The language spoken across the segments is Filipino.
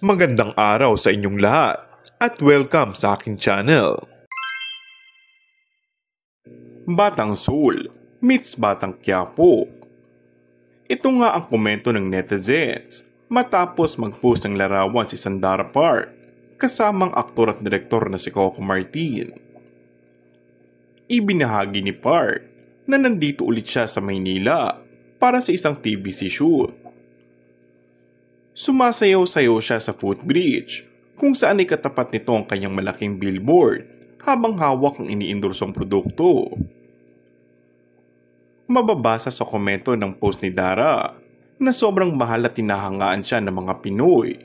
Magandang araw sa inyong lahat at welcome sa aking channel. Batang Soul meets Batang Quiapo. Ito nga ang komento ng netizens matapos mag-post ng larawan si Sandara Park kasamang aktor at direktor na si Coco Martin. Ibinahagi ni Park na nandito ulit siya sa Maynila para sa isang TVC shoot. Sumasayaw-sayaw siya sa footbridge kung saan ay katapat nito ang kanyang malaking billboard habang hawak ang iniindorsong produkto. Mababasa sa komento ng post ni Dara na sobrang mahal at tinahangaan siya ng mga Pinoy.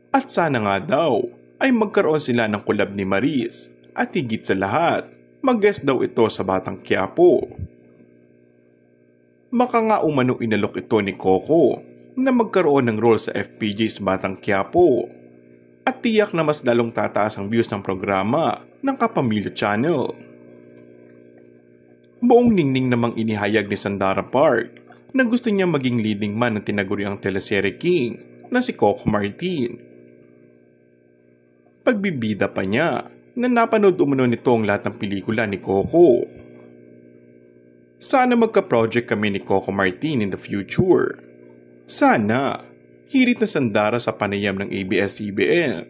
At sana nga daw ay magkaroon sila ng collab ni Maris at higit sa lahat, mag-guest daw ito sa Batang Quiapo. Baka nga umano inalok ito ni Coco na magkaroon ng role sa FPJ sa Batang Quiapo at tiyak na mas lalong tataas ang views ng programa ng Kapamilya Channel. Buong ningning namang inihayag ni Sandara Park na gusto niya maging leading man ng tinaguriang teleserye king na si Coco Martin. Pagbibida pa niya na napanood umano nito ang lahat ng pelikula ni Coco. Sana magka-project kami ni Coco Martin in the future. Sana, hirit na Sandara sa panayam ng ABS-CBN.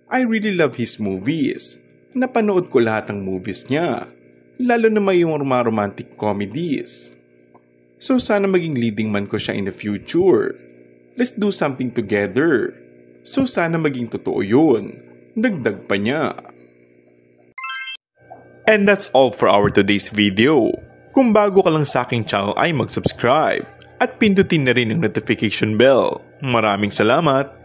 I really love his movies. Napanood ko lahat ng movies niya, lalo na may yung romantic comedies. So sana maging leading man ko siya in the future. Let's do something together. So sana maging totoo yun. Dagdag pa niya. And that's all for our today's video. Kung bago ka lang sa aking channel ay mag-subscribe at pindutin na rin ang notification bell. Maraming salamat!